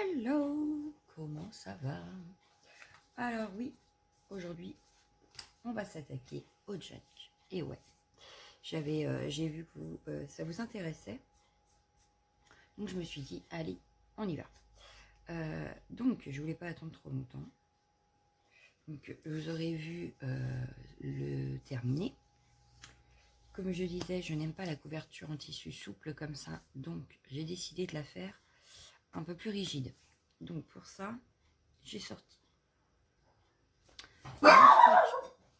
Hello, comment ça va? Alors oui, aujourd'hui, on va s'attaquer au jack. Et ouais, j'ai vu que ça vous intéressait. Donc je me suis dit, allez, on y va. Donc je voulais pas attendre trop longtemps. Donc vous aurez vu le terminé. Comme je disais, je n'aime pas la couverture en tissu souple comme ça. Donc j'ai décidé de la faire un peu plus rigide. Donc pour ça, j'ai sorti.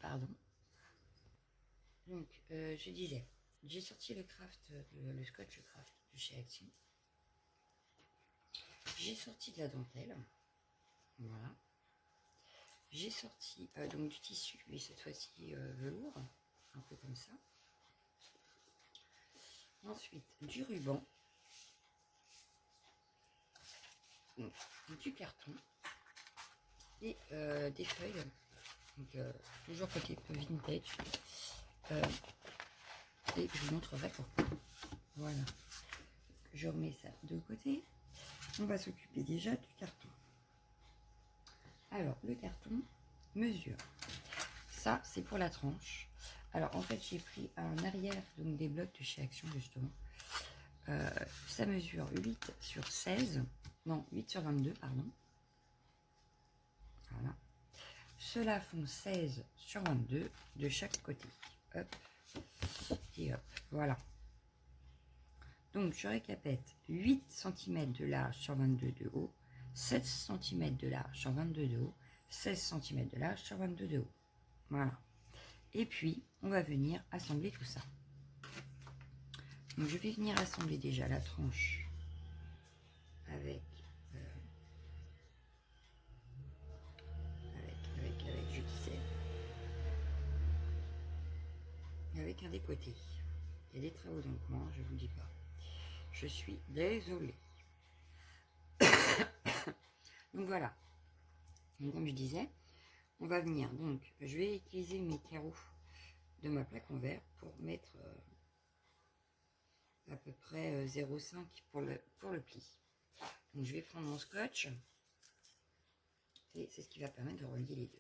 Pardon. Donc je disais, j'ai sorti le scotch craft de chez Action. J'ai sorti de la dentelle. Voilà. J'ai sorti donc du tissu, mais cette fois-ci velours, un peu comme ça. Ensuite, du ruban. Donc, du carton. Et des feuilles. Donc, toujours côté peu vintage. Et je vous montrerai pourquoi. Voilà. Je remets ça de côté. On va s'occuper déjà du carton. Alors, le carton mesure. Ça, c'est pour la tranche. Alors, en fait, j'ai pris un arrière, donc des blocs de chez Action, justement. Ça mesure 8 sur 16. Non, 8 sur 22, pardon. Voilà. Ceux-là font 16 sur 22 de chaque côté. Hop. Et hop. Voilà. Donc, je récapète. 8 cm de large sur 22 de haut. 7 cm de large sur 22 de haut. 16 cm de large sur 22 de haut. Voilà. Et puis, on va venir assembler tout ça. Donc, je vais venir assembler déjà la tranche avec je disais, avec un des côtés. Il y a des travaux dans le coin, je vous dis pas. Je suis désolée. Donc voilà. Donc, comme je disais, on va venir. Donc, je vais utiliser mes carreaux de ma plaque en verre pour mettre à peu près 0,5 pour le pli. Donc, je vais prendre mon scotch et c'est ce qui va permettre de relier les deux.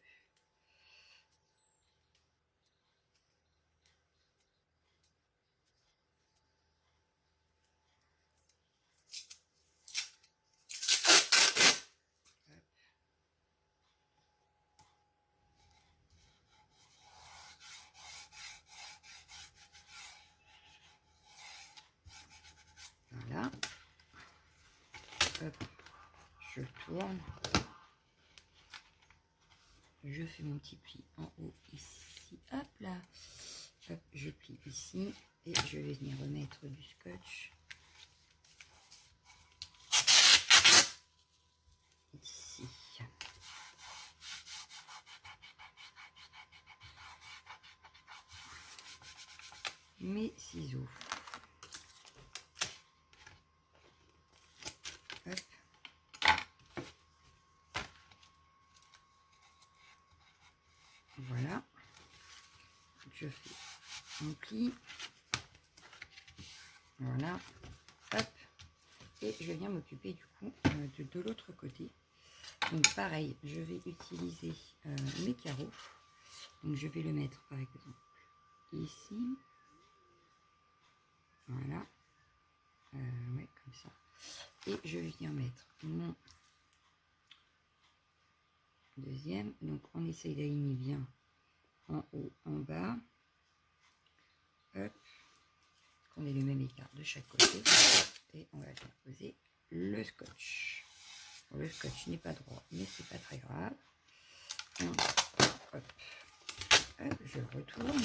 Voilà. Hop, je tourne. Je fais mon petit pli en haut ici. Hop là. Hop, je plie ici. Et je vais venir remettre du scotch. Ici. Mes ciseaux. Hop. Voilà. Je fais mon pli. Voilà. Hop. Et je viens m'occuper du coup de l'autre côté. Donc pareil, je vais utiliser mes carreaux. Donc je vais le mettre par exemple ici. Voilà. Ouais, comme ça. Et je viens mettre mon deuxième. Donc on essaye d'aligner bien en haut, en bas. Hop. Qu'on ait le même écart de chaque côté. Et on va bien poser le scotch. Bon, le scotch n'est pas droit, mais c'est pas très grave. Hop. Hop, je retourne.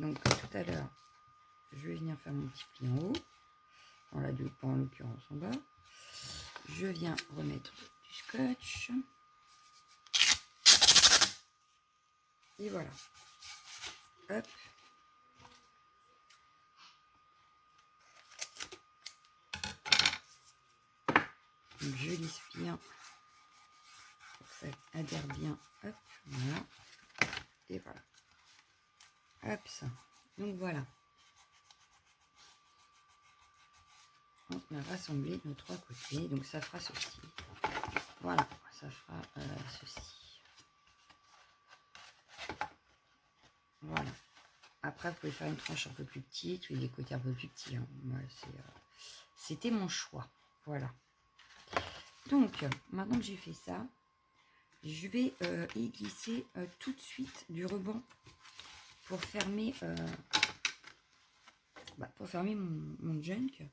Donc tout à l'heure, je vais venir faire mon petit pli en haut. Dans la deux, pas en l'occurrence en bas. Je viens remettre du scotch. Et voilà. Hop. Donc je lisse bien pour que ça adhère bien. Hop, voilà. Et voilà. Hop, ça. Donc voilà. on a rassemblé nos 3 côtés. Donc ça fera ceci. Voilà, ça fera ceci. Voilà. Après, vous pouvez faire une tranche un peu plus petite ou des côtés un peu plus petits. Hein. Moi, c'était mon choix. Voilà. Donc, maintenant que j'ai fait ça, je vais y glisser tout de suite du ruban pour fermer, mon junk.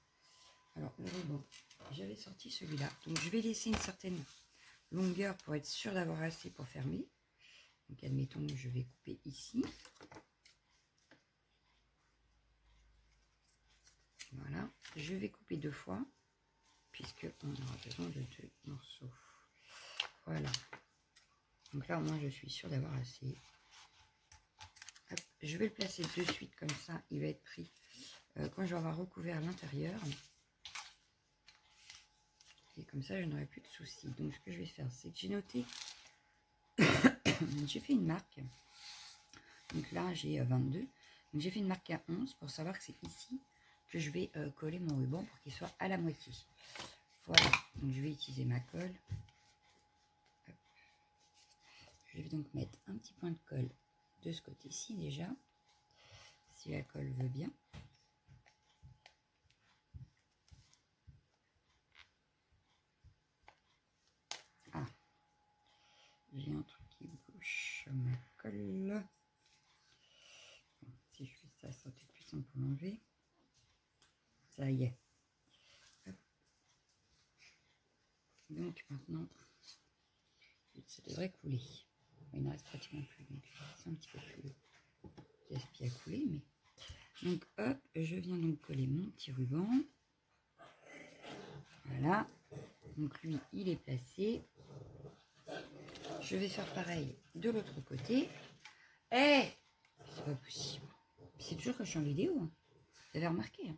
Alors, le ruban, j'avais sorti celui-là. Donc, je vais laisser une certaine longueur pour être sûr d'avoir assez pour fermer. Donc, admettons que je vais couper ici. Voilà. Je vais couper 2 fois, puisque on aura besoin de 2 morceaux. Voilà. Donc là, au moins, je suis sûre d'avoir assez. Hop, je vais le placer de suite, comme ça, il va être pris quand je vais avoir recouvert l'intérieur. Et comme ça, je n'aurai plus de soucis. Donc, ce que je vais faire, c'est que j'ai noté, j'ai fait une marque. Donc là, j'ai 22. Donc, j'ai fait une marque à 11 pour savoir que c'est ici que je vais coller mon ruban pour qu'il soit à la moitié. Voilà. Donc, je vais utiliser ma colle. Hop. Je vais donc mettre un petit point de colle de ce côté-ci déjà, si la colle veut bien. Ah, j'ai un truc qui bouge ma colle. Bon, si je fais ça, ça sera peut-être plus simple pour l'enlever. Ça y est. Hop. Donc maintenant, ça devrait couler. Il ne reste pratiquement plus, donc c'est un petit peu plus gaspillé à couler, mais donc hop, je viens donc coller mon petit ruban. Voilà, donc lui il est placé. Je vais faire pareil de l'autre côté. Eh, c'est pas possible. C'est toujours que je suis en vidéo. Hein. Vous avez remarqué. Hein.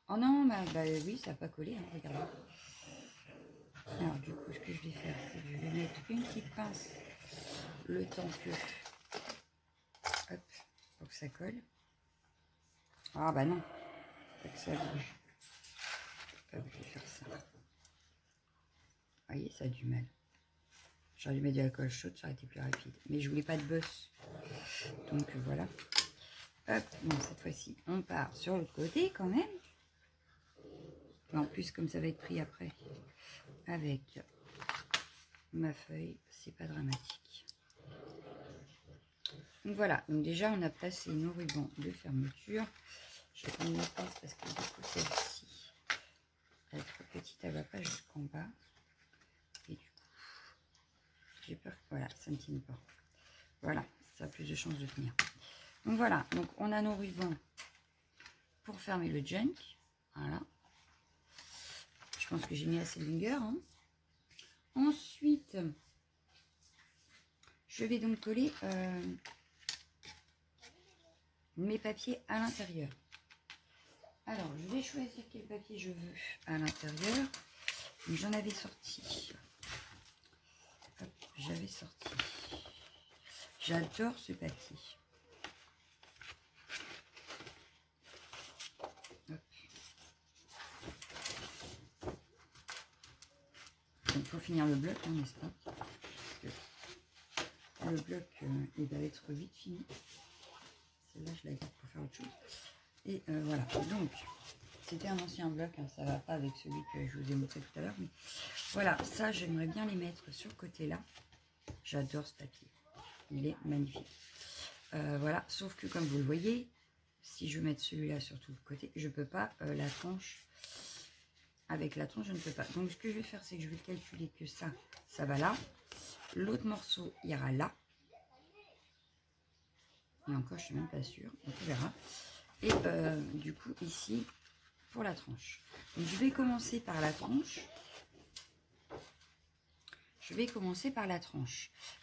Oh non, bah oui, ça n'a pas collé. Hein, regardez. Alors du coup, ce que je vais faire, c'est que je vais mettre une petite pince le temps que, hop, pour que ça colle. Ah bah non, faut que ça bouge. Hop, je vais faire ça. Vous voyez, ça a du mal. J'aurais dû mettre de l'alcool chaude, ça aurait été plus rapide. Mais je voulais pas de bosse. Donc voilà. Hop, bon, cette fois-ci, on part sur l'autre côté quand même. Et en plus, comme ça va être pris après avec ma feuille, c'est pas dramatique. Donc voilà, donc déjà on a placé nos rubans de fermeture. Je vais prendre ma pince parce que du coup celle-ci, elle est trop petite, elle va pas jusqu'en bas. Et du coup, j'ai peur que voilà, ça ne tienne pas. Voilà, ça a plus de chances de tenir. Donc voilà, donc on a nos rubans pour fermer le junk. Voilà. Je pense que j'ai mis assez de longueur. Hein. Ensuite, je vais donc coller mes papiers à l'intérieur. Alors, je vais choisir quel papier je veux à l'intérieur. J'en avais sorti. J'avais sorti. J'adore ce papier. Hop. Il faut finir le bloc, hein, n'est-ce pas? Le bloc, il va être vite fini. Celle-là, je la garde pour faire autre chose. Et voilà. Donc, c'était un ancien bloc. Hein, ça ne va pas avec celui que je vous ai montré tout à l'heure. Mais voilà, ça, j'aimerais bien les mettre sur le côté-là. J'adore ce papier. Il est magnifique. Voilà. Sauf que, comme vous le voyez, si je veux mettre celui-là sur tout le côté, je ne peux pas la tranche. Avec la tranche, je ne peux pas. Donc, ce que je vais faire, c'est que je vais calculer que ça va là. L'autre morceau ira là. Et encore, je ne suis même pas sûre. Donc, on verra. Et du coup, ici, pour la tranche. Donc, je vais commencer par la tranche.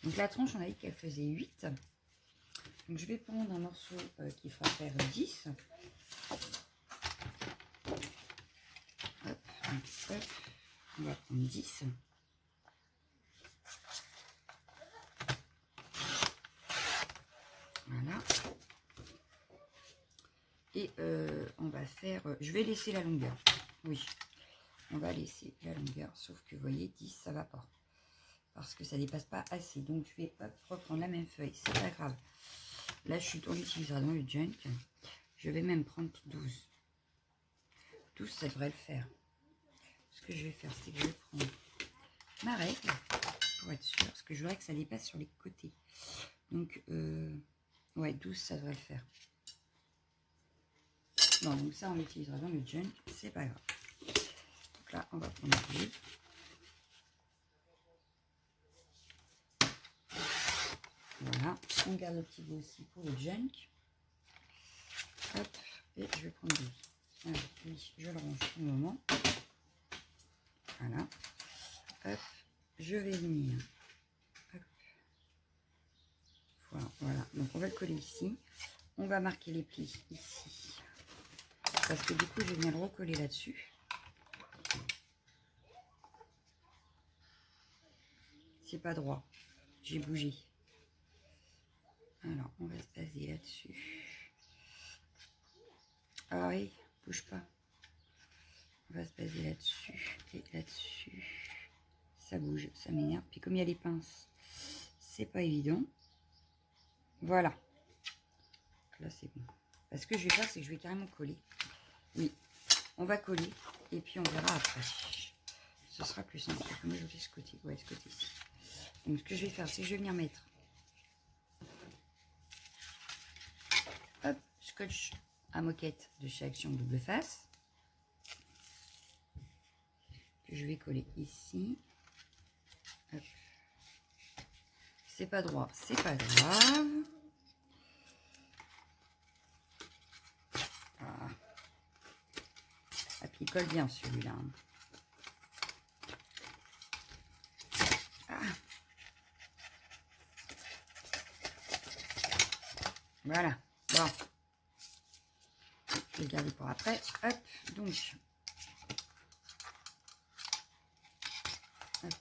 Donc, la tranche, on a dit qu'elle faisait 8. Donc, je vais prendre un morceau qui fera faire 10. Hop, donc, hop, on va prendre 10. Voilà. Et on va faire... je vais laisser la longueur. Oui, on va laisser la longueur, sauf que vous voyez, 10, ça va pas. Parce que ça dépasse pas assez. Donc, je vais hop, reprendre la même feuille. C'est pas grave. La chute, on l'utilisera dans le junk. Je vais même prendre 12. 12, ça devrait le faire. Ce que je vais faire, c'est que je vais prendre ma règle pour être sûr. Parce que je voudrais que ça dépasse sur les côtés. Donc, ouais, 12, ça devrait le faire. Non, donc ça, on l'utilisera dans le junk. C'est pas grave. Donc là, on va prendre 12. Voilà, on garde le petit bout aussi pour le junk. Hop, et je vais prendre 12. Alors, oui, je le range pour le moment. Voilà. Hop, je vais venir. Hop. Voilà, voilà. Donc, on va le coller ici. On va marquer les plis ici. Parce que du coup, je vais venir le recoller là-dessus. C'est pas droit. J'ai bougé. Alors, on va se baser là-dessus. Ah oui, bouge pas. On va se baser là-dessus et là-dessus. Ça bouge, ça m'énerve. Puis comme il y a les pinces, c'est pas évident. Voilà. Là, c'est bon. Parce que je vais faire, c'est que je vais carrément coller. Oui, on va coller et puis on verra après. Ce sera plus simple. Moi, je fais ce côté. Ouais, ce côté-ci. Donc, ce que je vais faire, c'est que je vais venir mettre hop, scotch à moquette de chez Action double face. Que je vais coller ici. C'est pas droit, c'est pas grave. Ah, puis il colle bien celui-là. Ah. Voilà. Bon. Je vais le garder pour après. Hop. Donc. Hop.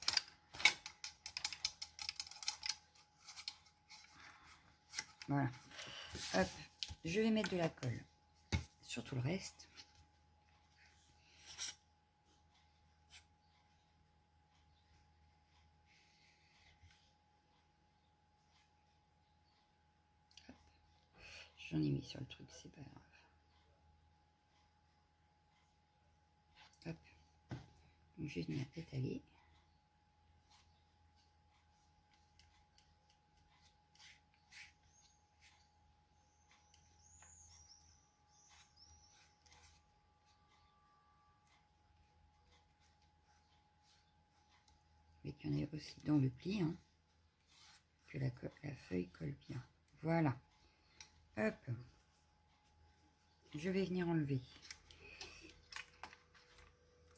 Voilà. Hop. Je vais mettre de la colle sur tout le reste. J'en ai mis sur le truc, c'est pas grave. Hop. Donc, je vais venir étaler. Mais qu'il y en ait aussi dans le pli, hein, que la feuille colle bien. Voilà. Hop. Je vais venir enlever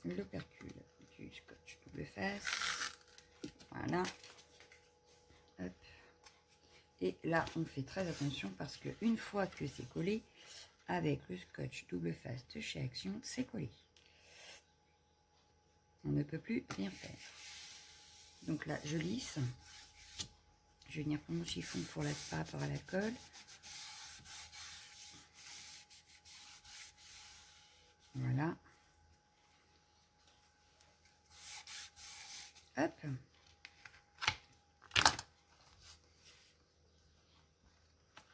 l'opercule du scotch double face. Voilà. Hop. Et là, on fait très attention parce que une fois que c'est collé, avec le scotch double face de chez Action, c'est collé. On ne peut plus rien faire. Donc là, je lisse. Je vais venir prendre mon chiffon pour par rapport à la colle. Voilà. Hop.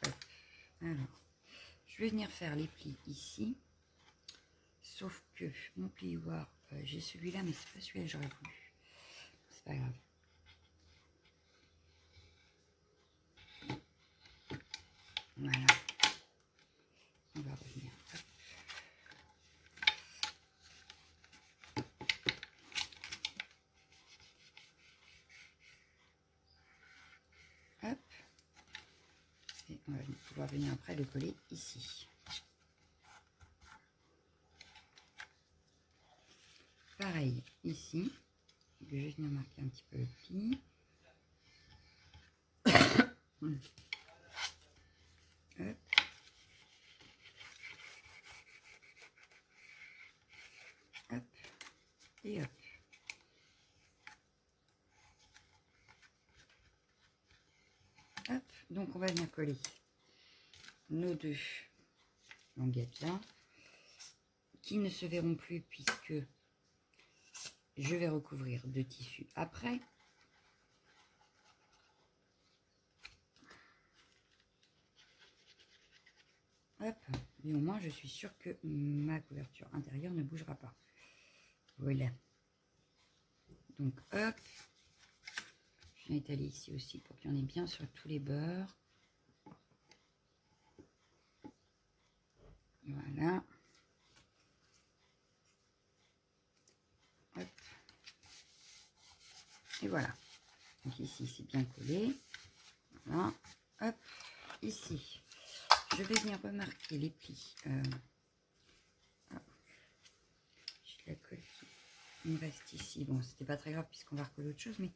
Hop. Alors, je vais venir faire les plis ici. Sauf que mon plioir, j'ai celui-là, mais c'est pas celui-là que j'aurais voulu. C'est pas grave. Voilà. On va revenir. Hop. Et on va pouvoir venir après le coller ici. Pareil ici. Je vais venir marquer un petit peu le pli. Hop. Hop. Et hop. Hop. Donc on va venir coller nos deux languettes là, qui ne se verront plus puisque je vais recouvrir de tissu après. Hop, et au moins je suis sûre que ma couverture intérieure ne bougera pas. Voilà. Donc hop, je viens étaler ici aussi pour qu'il y en ait bien sur tous les bords. Voilà. Hop. Et voilà. Donc ici c'est bien collé. Voilà. Hop, ici. Je vais venir remarquer les plis. J'ai la colle qui me reste ici. Bon, c'était pas très grave puisqu'on va recoller autre chose, mais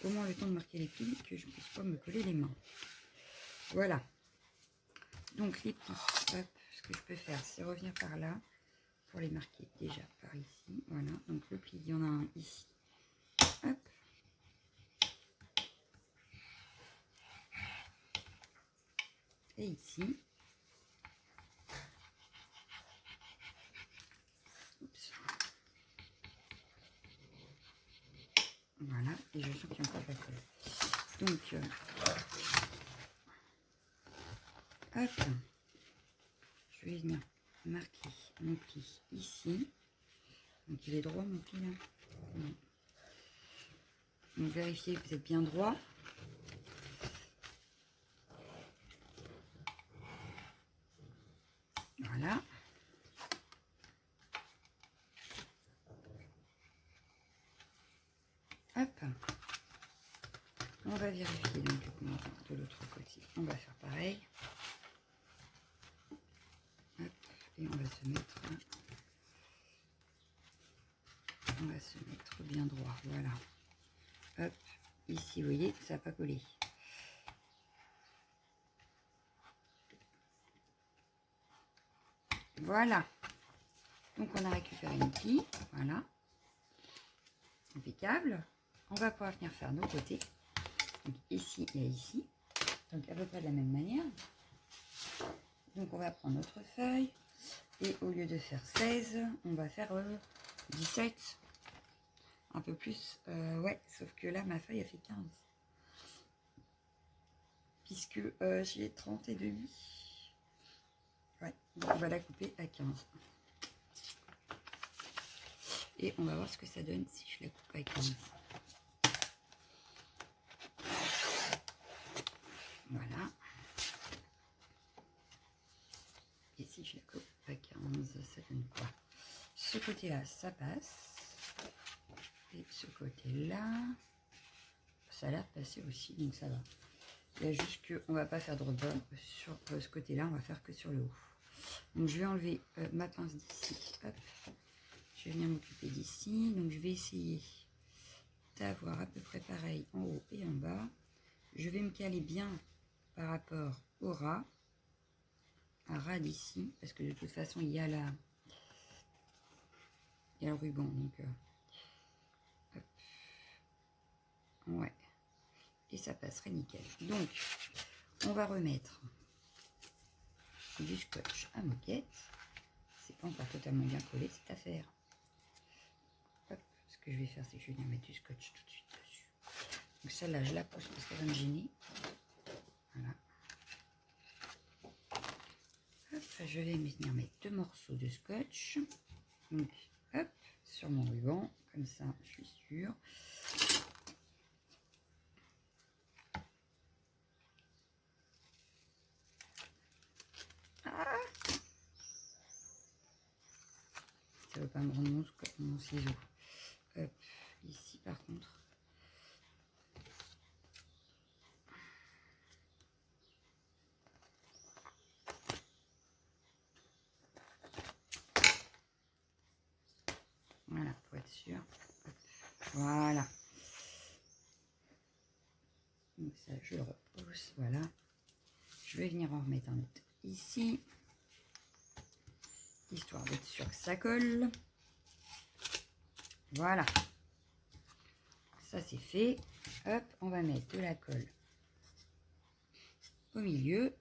au moins le temps de marquer les plis que je ne puisse pas me coller les mains. Voilà. Donc les plis, hop, ce que je peux faire, c'est revenir par là pour les marquer déjà par ici. Voilà. Donc le pli, il y en a un ici. Hop. Et ici. Voilà, et je sens qu'il y a encore de la colle. Donc, hop, je vais venir marquer mon pli ici. Donc, il est droit mon pli là. Non. Donc, vérifiez que vous êtes bien droit. Voilà. Hop. On va vérifier donc de l'autre côté. On va faire pareil. Hop. Et on va se mettre. On va se mettre bien droit. Voilà. Hop. Ici, vous voyez, ça n'a pas collé. Voilà. Donc, on a récupéré une pli. Voilà. Impeccable. On va pouvoir venir faire nos côtés. Donc ici et ici. Donc à peu près de la même manière. Donc on va prendre notre feuille. Et au lieu de faire 16, on va faire 17. Un peu plus. Ouais, sauf que là, ma feuille a fait 15. Puisque j'ai 30 et demi. Ouais, donc on va la couper à 15. Et on va voir ce que ça donne si je la coupe à 15. Voilà. Et si je la coupe à 15, ça donne quoi? Ce côté-là, ça passe. Et ce côté-là, ça a l'air de passer aussi, donc ça va. Il y a juste qu'on ne va pas faire de rebord sur ce côté-là, on va faire que sur le haut. Donc je vais enlever ma pince d'ici. Hop. Je vais venir m'occuper d'ici. Donc je vais essayer d'avoir à peu près pareil en haut et en bas. Je vais me caler bien par rapport au ras. Un ras d'ici. Parce que de toute façon, il y a le ruban. Donc, hop. Ouais. Et ça passerait nickel. Donc, on va remettre du scotch à moquette. C'est pas encore totalement bien collé cette affaire. Hop. Ce que je vais faire, c'est que je vais venir mettre du scotch tout de suite dessus. Donc celle-là, je la pose parce qu'elle va me gêner. Voilà. Hop, je vais venir mettre 2 morceaux de scotch. Donc, hop, sur mon ruban. Comme ça, je suis sûre. Ah, ça ne veut pas me rendre mon ciseau. Hop, ici par contre. Voilà, pour être sûr. Hop, voilà. Donc ça, je le repousse. Voilà. Je vais venir en remettre un autre ici. Histoire d'être sûr que ça colle. Voilà. Ça, c'est fait. Hop, on va mettre de la colle au milieu.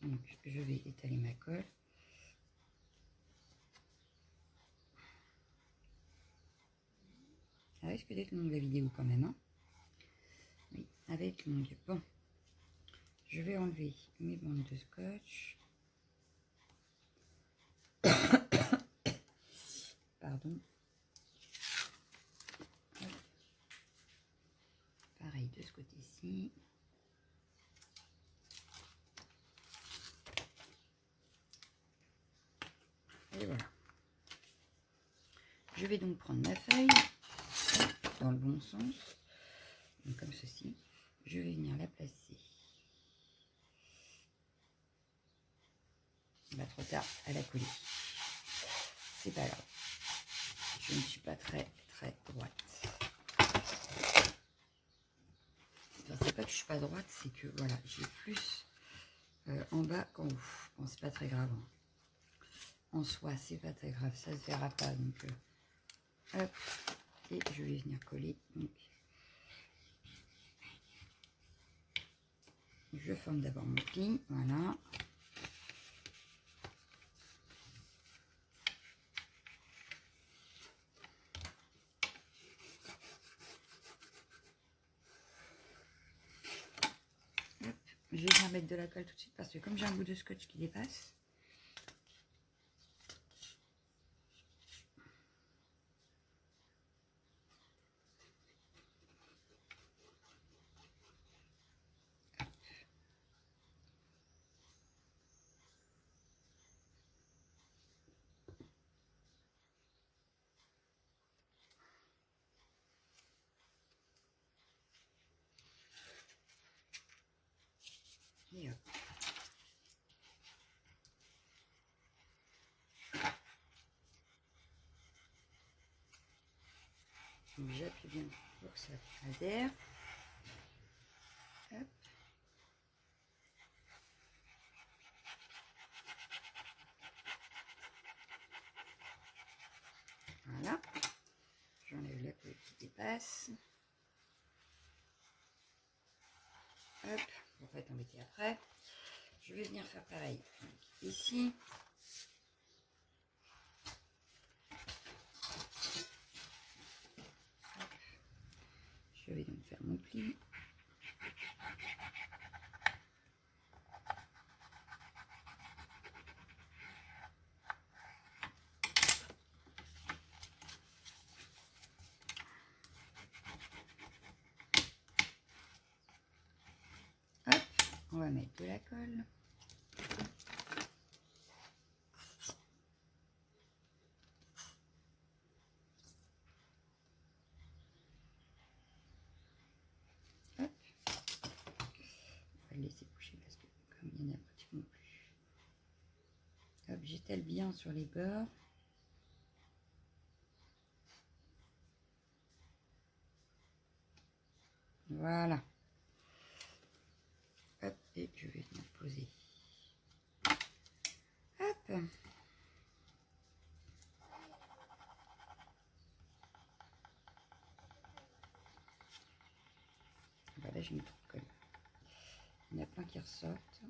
Donc, je vais étaler ma colle. Ça risque d'être longue la vidéo quand même. Hein, oui, elle va être longue. Bon, je vais enlever mes bandes de scotch. Pardon. Hop. Pareil de ce côté-ci. Et voilà. Je vais donc prendre ma feuille dans le bon sens, donc comme ceci. Je vais venir la placer. Bah, trop tard, elle a collé. C'est pas grave. Je ne suis pas très droite. Enfin, c'est pas que je suis pas droite, c'est que voilà, j'ai plus en bas qu'en haut. Bon, c'est pas très grave. Hein. En soi, c'est pas très grave, ça se verra pas. Donc, hop, et je vais venir coller. Donc, je forme d'abord mon pli, voilà. Hop, je vais venir mettre de la colle tout de suite parce que comme j'ai un bout de scotch qui dépasse, et hop. Donc j'appuie bien pour que ça adhère. Hop. Voilà. J'enlève la colle qui dépasse. Hop, on va pas embêter après. Je vais venir faire pareil. Donc, ici. Hop. Je vais donc faire mon pli. Hop, on va mettre de la colle. Hop. On va le laisser coucher parce que comme il n'y en a pratiquement plus. Hop, j'étale bien sur les bords. Voilà. Hop, et je vais venir poser. Hop. Voilà, j'ai mis trop de colle. Il y en a plein qui ressortent.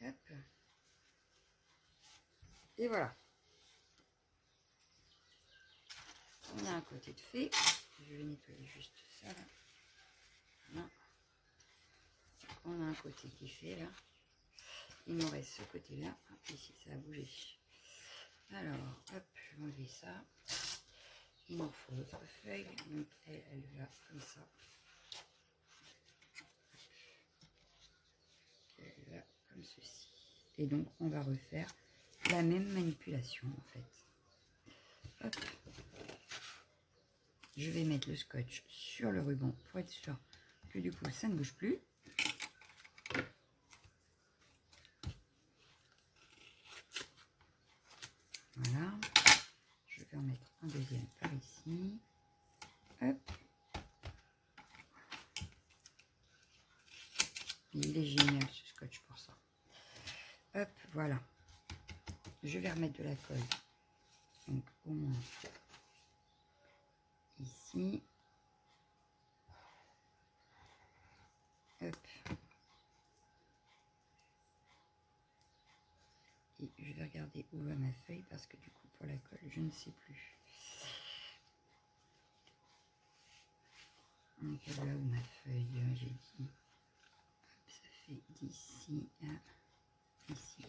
Hop. Et voilà. On a un côté de fait. Je vais nettoyer juste ça là. Voilà. On a un côté qui fait là. Il me reste ce côté là. Ici ça a bougé. Alors, hop, je vais enlever ça. Il nous faut l'autre feuille. Donc elle va comme ça. Elle va comme ceci. Et donc on va refaire la même manipulation en fait. Hop. Je vais mettre le scotch sur le ruban pour être sûr que du coup ça ne bouge plus. Voilà. Je vais en mettre un deuxième par ici. Hop. Il est génial ce scotch pour ça. Hop, voilà. Je vais remettre de la colle. Donc au moins ici. Hop. Et je vais regarder où va ma feuille parce que du coup pour la colle je ne sais plus. Donc là où ma feuille, j'ai dit, hop, ça fait d'ici à ici.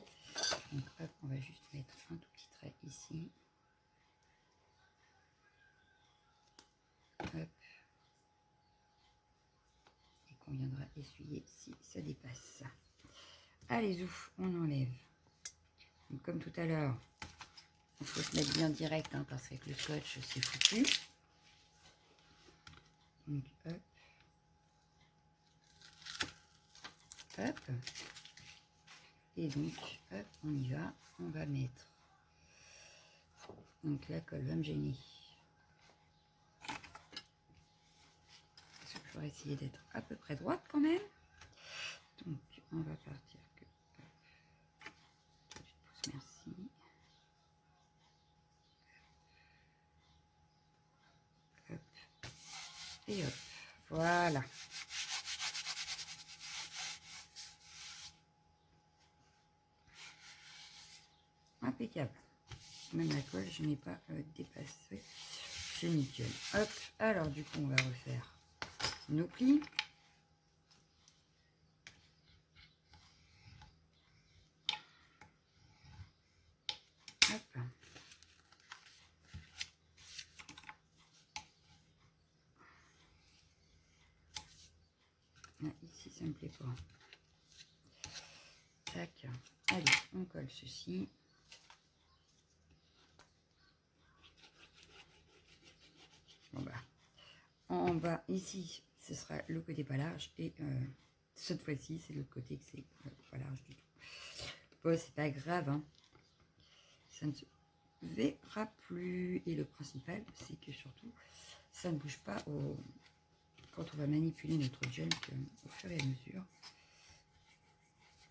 Donc hop, on va juste mettre un tout petit trait ici. Hop. Et qu'on viendra essuyer si ça dépasse. Allez, ouf, on enlève. Donc, comme tout à l'heure, il faut se mettre bien direct hein, parce qu'avec le scotch, c'est foutu. Donc hop. Hop. Et donc, hop, on y va. On va mettre. Donc la colle va me gêner. Je vais essayer d'être à peu près droite quand même. Donc on va partir que. Hop, merci. Hop. Et hop. Voilà. Impeccable. Même la colle, je n'ai pas dépassé. C'est nickel. Hop. Alors du coup, on va refaire nos plis. Hop. Là, ici, ça me plaît pas. Tac. Allez, on colle ceci. Bon bah, en bas, ici, ce sera le côté pas large. Et cette fois-ci, c'est l'autre côté que c'est pas large du tout. Bon, c'est pas grave. Hein. Ça ne se verra plus. Et le principal, c'est que surtout, ça ne bouge pas quand on va manipuler notre junk au fur et à mesure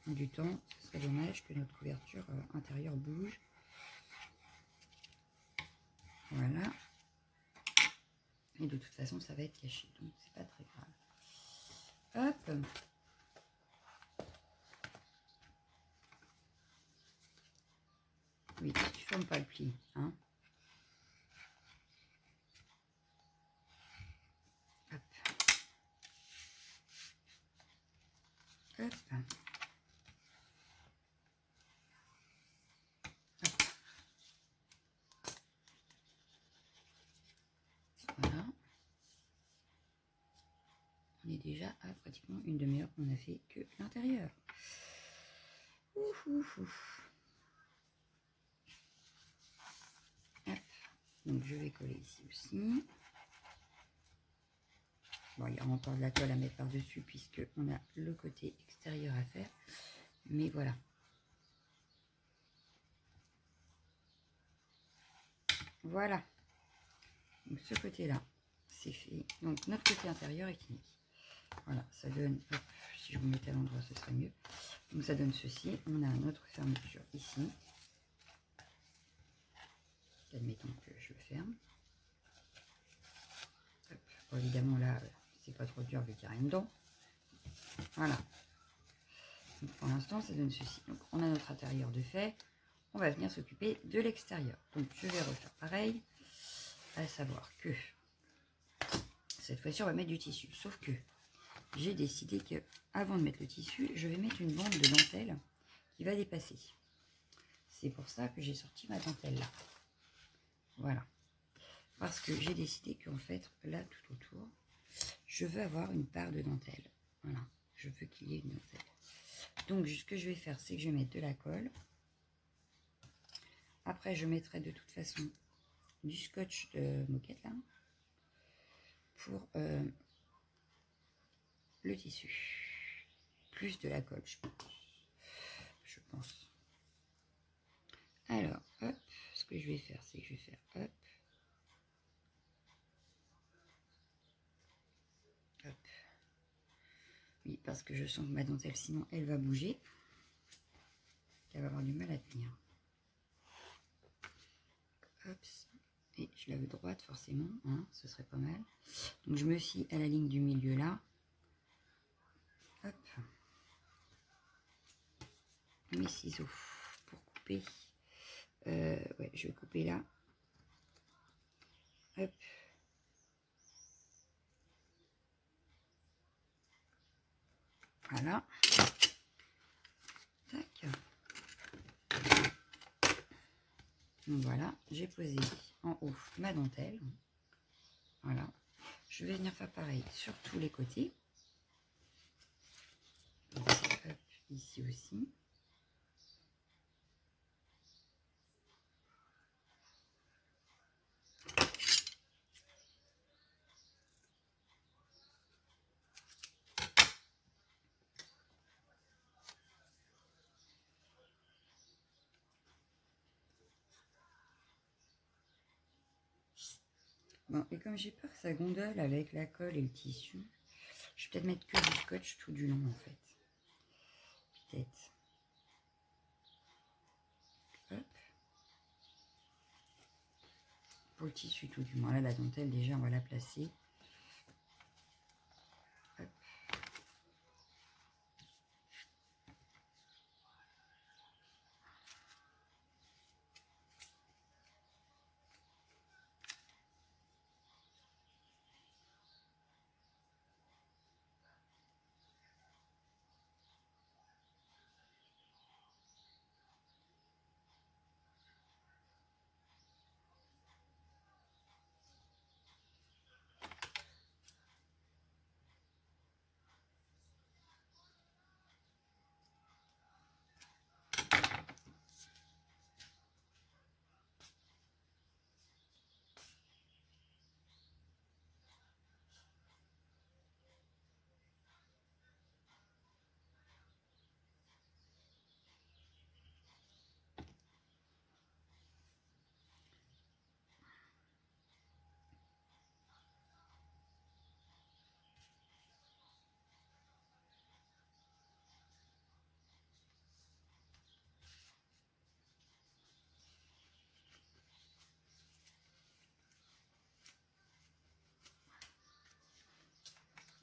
du temps. Ce serait dommage que notre couverture intérieure bouge. Voilà. Et de toute façon, ça va être caché. Donc, c'est pas très grave. Hop. Oui, tu fermes pas le pli. Hein. Hop. Hop. Voilà. On est déjà à pratiquement une demi-heure qu'on a fait que l'intérieur. Ouf, ouf, ouf. Hop. Donc je vais coller ici aussi. Bon, il y a encore de la colle à mettre par-dessus puisque on a le côté extérieur à faire. Mais voilà. Voilà. Donc ce côté-là, c'est fait. Donc notre côté intérieur est fini. Voilà, ça donne, hop, si je vous mettais à l'endroit, ce serait mieux. Donc ça donne ceci. On a notre fermeture ici. Admettons que je le ferme. Hop. Bon, évidemment, là, c'est pas trop dur vu qu'il n'y a rien dedans. Voilà. Donc, pour l'instant, ça donne ceci. Donc on a notre intérieur de fait. On va venir s'occuper de l'extérieur. Donc je vais refaire pareil. À savoir que cette fois-ci, on va mettre du tissu. Sauf que j'ai décidé que avant de mettre le tissu, je vais mettre une bande de dentelle qui va dépasser. C'est pour ça que j'ai sorti ma dentelle là. Voilà. Parce que j'ai décidé qu'en fait, là, tout autour, je veux avoir une part de dentelle. Voilà. Je veux qu'il y ait une dentelle. Donc, ce que je vais faire, c'est que je vais mettre de la colle. Après, je mettrai de toute façon du scotch de moquette là. Pour le tissu. Plus de la colle, je pense. Alors, hop, ce que je vais faire, c'est que je vais faire hop. Hop. Oui, parce que je sens que ma dentelle, sinon, elle va bouger. Elle va avoir du mal à tenir. Hop. Et je la veux droite, forcément. Hein, ce serait pas mal. Donc, je me fie à la ligne du milieu, là. Hop. Mes ciseaux pour couper. Ouais, je vais couper là. Hop. Voilà. Tac. Donc voilà, j'ai posé en haut ma dentelle. Voilà. Je vais venir faire pareil sur tous les côtés. Hop, ici aussi. Bon, et comme j'ai peur que ça gondole avec la colle et le tissu, je vais peut-être mettre que du scotch tout du long en fait. Peut-être. Hop. Pour le tissu tout du moins. Là, la dentelle, déjà, on va la placer. Hop.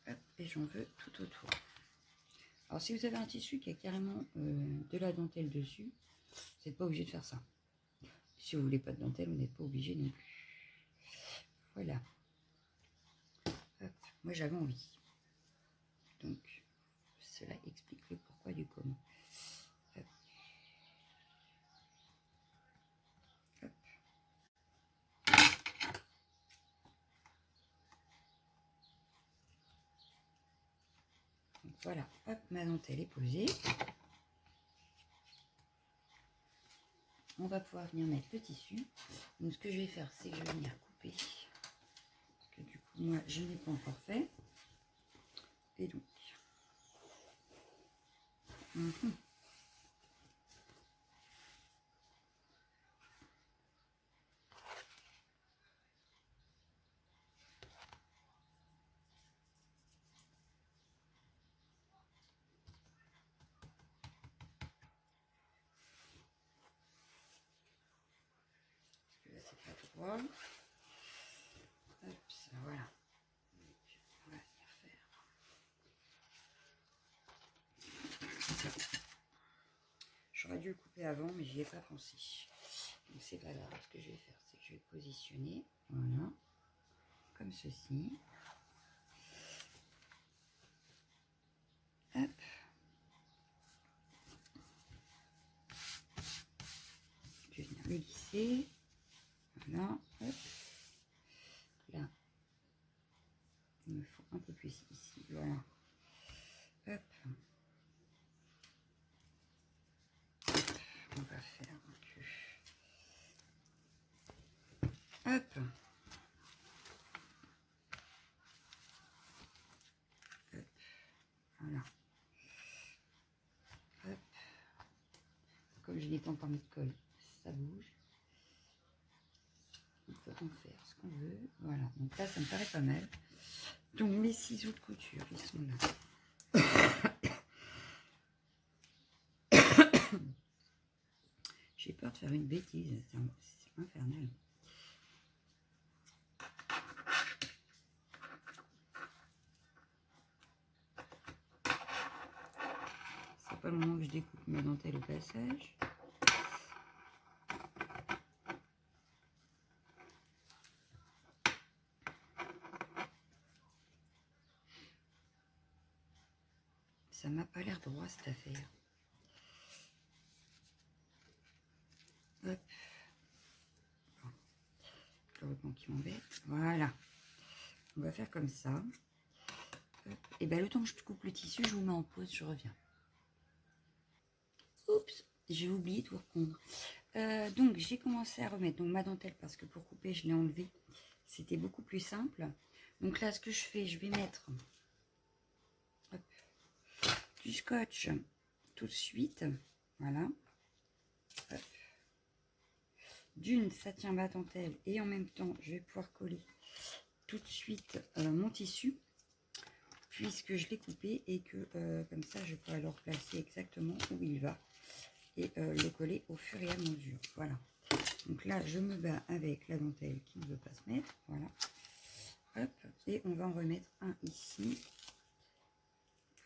Hop. Et j'en veux tout autour. Alors, si vous avez un tissu qui a carrément de la dentelle dessus, vous n'êtes pas obligé de faire ça. Si vous voulez pas de dentelle, vous n'êtes pas obligé non plus. Voilà. Hop. Moi, j'avais envie. Donc, cela explique le pourquoi du comment. Hop. Hop. Donc, voilà. Hop, ma dentelle est posée. On va pouvoir venir mettre le tissu. Donc, ce que je vais faire, c'est que je vais venir couper. Parce que du coup, moi, je n'ai pas encore fait. Et donc... Là, c'est pas droit. Hop, ça, voilà. On va venir faire. J'aurais dû le couper avant, mais j'y ai pas pensé. Donc, c'est pas grave. Ce que je vais faire, c'est que je vais positionner. Voilà. Comme ceci. Hop. Je vais venir le lisser. Voilà. Hop. Là. Il me faut un peu plus ici. Voilà. Hop. On va faire un peu. Hop. Hop. Voilà. Hop. Comme je n'ai pas encore mis de colle, ça bouge. On peut en faire ce qu'on veut. Voilà. Donc là, ça me paraît pas mal. Donc mes ciseaux de couture, ils sont là. peur de faire une bêtise, c'est infernal. C'est pas le moment que je découpe ma dentelle au passage. Ça m'a pas l'air droit cette affaire. Hop. Bon. Le ruban qui m'embête. Voilà. On va faire comme ça. Hop. Et bien le temps que je coupe le tissu, je vous mets en pause, je reviens. Oups, j'ai oublié de vous reprendre. Donc j'ai commencé à remettre donc, ma dentelle parce que pour couper, je l'ai enlevé. C'était beaucoup plus simple. Donc là, ce que je fais, je vais mettre hop, du scotch tout de suite. Voilà. Hop. D'une, ça tient ma dentelle et en même temps, je vais pouvoir coller tout de suite mon tissu puisque je l'ai coupé et que comme ça, je pourrais le replacer exactement où il va et le coller au fur et à mesure. Voilà. Donc là, je me bats avec la dentelle qui ne veut pas se mettre. Voilà. Hop. Et on va en remettre un ici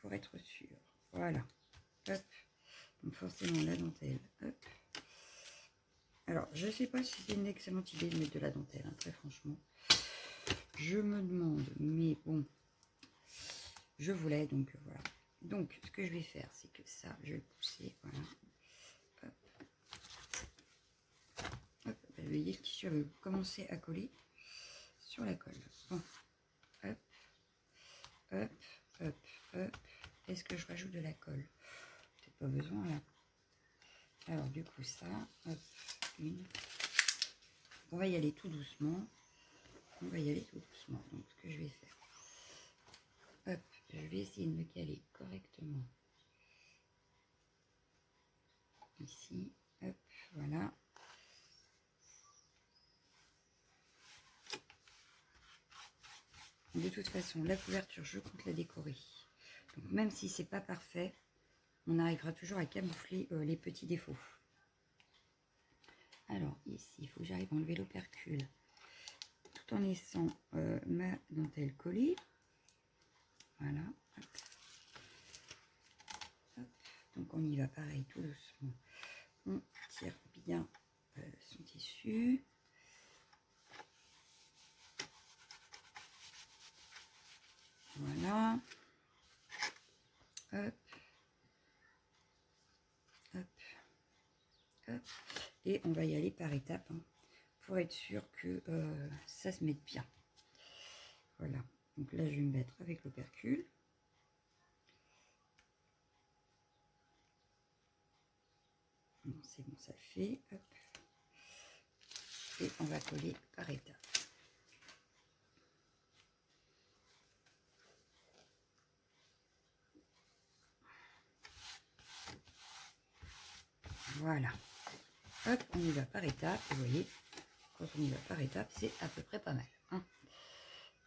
pour être sûr. Voilà. Hop. Donc forcément la dentelle. Hop. Alors, je ne sais pas si c'est une excellente idée de mettre de la dentelle, hein, très franchement. Je me demande, mais bon, je voulais, donc voilà. Donc, ce que je vais faire, c'est que ça, je vais le pousser, voilà. Hop. Hop. Vous voyez, le tissu va commencer à coller sur la colle. Bon. Hop. Hop. Hop. Hop. Est-ce que je rajoute de la colle? Peut-être pas besoin, là. Alors, du coup, ça, hop, une. On va y aller tout doucement. On va y aller tout doucement. Donc, ce que je vais faire, hop, je vais essayer de me caler correctement ici. Hop, voilà. De toute façon, la couverture, je compte la décorer. Donc, même si c'est pas parfait, on arrivera toujours à camoufler les petits défauts. Alors, ici, il faut que j'arrive à enlever l'opercule tout en laissant ma dentelle collée. Voilà. Hop. Hop. Donc, on y va pareil, tout doucement. On tire bien son tissu. Voilà. Hop. Hop. Hop. Et on va y aller par étapes hein, pour être sûr que ça se mette bien. Voilà. Donc là, je vais me mettre avec l'opercule. C'est bon, ça le fait. Hop. Et on va coller par étapes. Voilà. Hop, on y va par étapes. Vous voyez, quand on y va par étapes, c'est à peu près pas mal. Hein.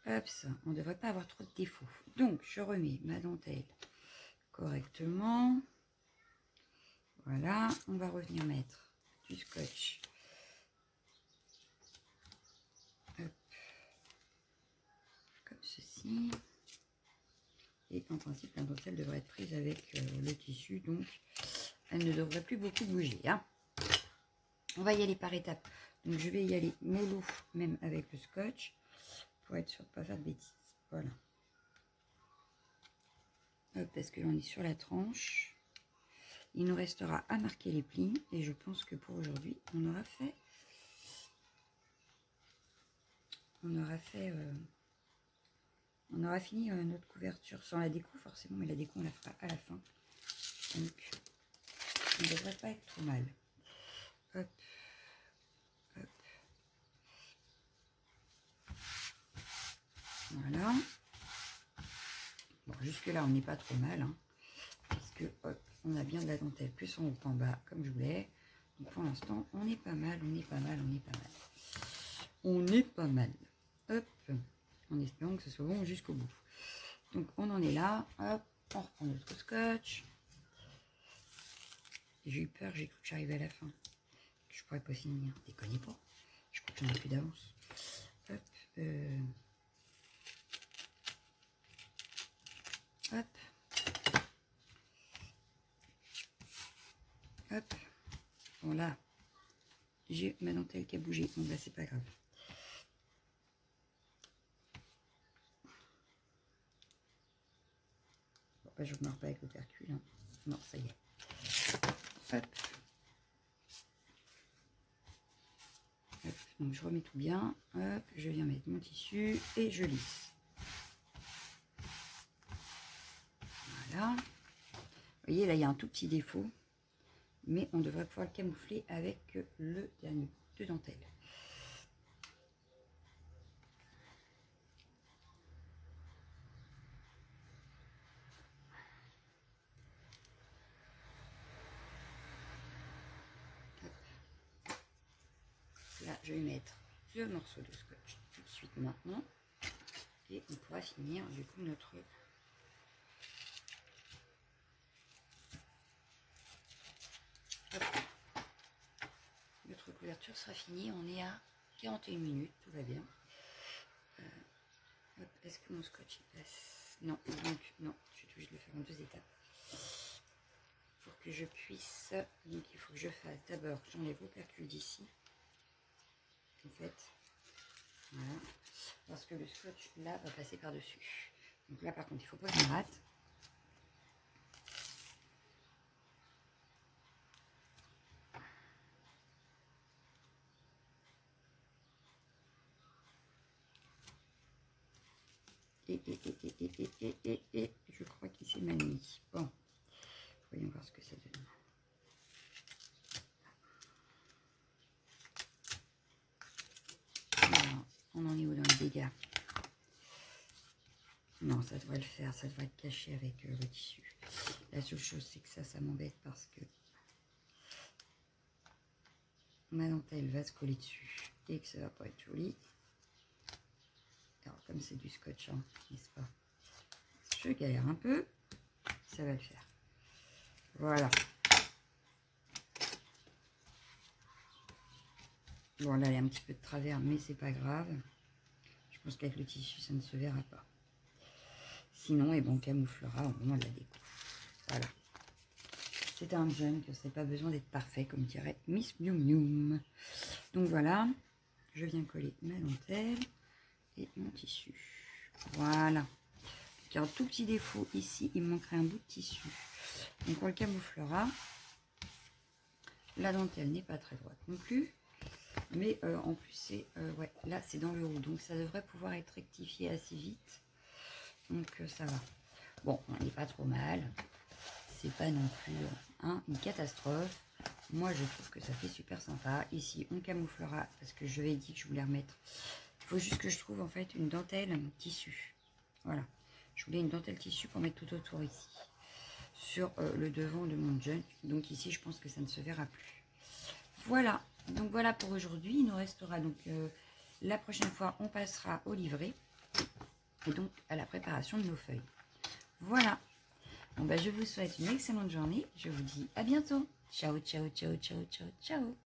Hop, ça, on ne devrait pas avoir trop de défauts. Donc, je remets ma dentelle correctement. Voilà, on va revenir mettre du scotch. Hop. Comme ceci. Et en principe, la dentelle devrait être prise avec le tissu, donc elle ne devrait plus beaucoup bouger. Hein. On va y aller par étapes. Donc, je vais y aller mollo, même avec le scotch, pour être sûr de ne pas faire de bêtises. Voilà. Hop, parce que là, on est sur la tranche. Il nous restera à marquer les plis. Et je pense que pour aujourd'hui, on aura fini notre couverture sans la déco forcément, mais la déco on la fera à la fin. Donc, ça ne devrait pas être trop mal. Hop, hop. Voilà. Bon, jusque là on n'est pas trop mal, hein, puisque hop, on a bien de la dentelle plus en haut qu'en bas, comme je voulais. Donc pour l'instant, on est pas mal, on est pas mal, on est pas mal. On est pas mal. Hop, en espérant que ce soit bon jusqu'au bout. Donc on en est là. Hop, on reprend notre scotch. J'ai eu peur, j'ai cru que j'arrivais à la fin. je pourrais pas finir. Déconnez pas. Je crois que j'en ai plus d'avance. Hop. Hop. Hop. Bon là, j'ai ma dentelle qui a bougé. Donc là, c'est pas grave. Bon, bah, je ne remets pas avec l'opercule. Hein. Non, ça y est. Hop. Hop. Donc je remets tout bien. Hop. Je viens mettre mon tissu et je lisse. Voilà. Vous voyez, là, il y a un tout petit défaut. Mais on devrait pouvoir le camoufler avec le dernier bout de dentelle. Hop. Là, je vais mettre deux morceaux de scotch tout de suite maintenant. Et on pourra finir du coup notre... Hop. Notre couverture sera finie. On est à 41 minutes, tout va bien. Est-ce que mon scotch il passe? Non, donc non, je suis obligée de le faire en deux étapes. Pour que je puisse, donc il faut que je fasse d'abord, j'enlève l'opercule d'ici. En fait, voilà, parce que le scotch là va passer par-dessus. Donc là par contre, il ne faut pas que je me rate. Et je crois qu'il s'est manié. Bon, voyons voir ce que ça donne. Alors, on en est où dans les dégâts? Non, ça devrait le faire, ça devrait être caché avec le tissu. La seule chose, c'est que ça m'embête parce que ma dentelle va se coller dessus et que ça va pas être joli. Alors, comme c'est du scotch, hein, n'est-ce pas? Je galère un peu, ça va le faire. Voilà. Bon, là, il y a un petit peu de travers, mais c'est pas grave. Je pense qu'avec le tissu, ça ne se verra pas. Sinon, on camouflera au moment de la déco. Voilà. C'est un junk, c'est pas besoin d'être parfait, comme dirait Miss Mium Mium. Donc voilà, je viens coller ma dentelle et mon tissu. Voilà. Il y a un tout petit défaut ici, il me manquerait un bout de tissu. Donc on le camouflera. La dentelle n'est pas très droite non plus. Mais en plus, c'est ouais, là, c'est dans le haut. Donc ça devrait pouvoir être rectifié assez vite. Donc ça va. Bon, on n'est pas trop mal. C'est pas non plus une catastrophe. Moi, je trouve que ça fait super sympa. Ici, on camouflera parce que je vais dire que je voulais remettre. Il faut juste que je trouve en fait une dentelle tissu. Voilà. Je voulais une dentelle tissu pour mettre tout autour ici. Sur le devant de mon junk. Donc ici, je pense que ça ne se verra plus. Voilà. Donc voilà pour aujourd'hui. Il nous restera donc la prochaine fois, on passera au livret. Et donc à la préparation de nos feuilles. Voilà. Bon, bah, je vous souhaite une excellente journée. Je vous dis à bientôt. Ciao, ciao, ciao, ciao, ciao, ciao.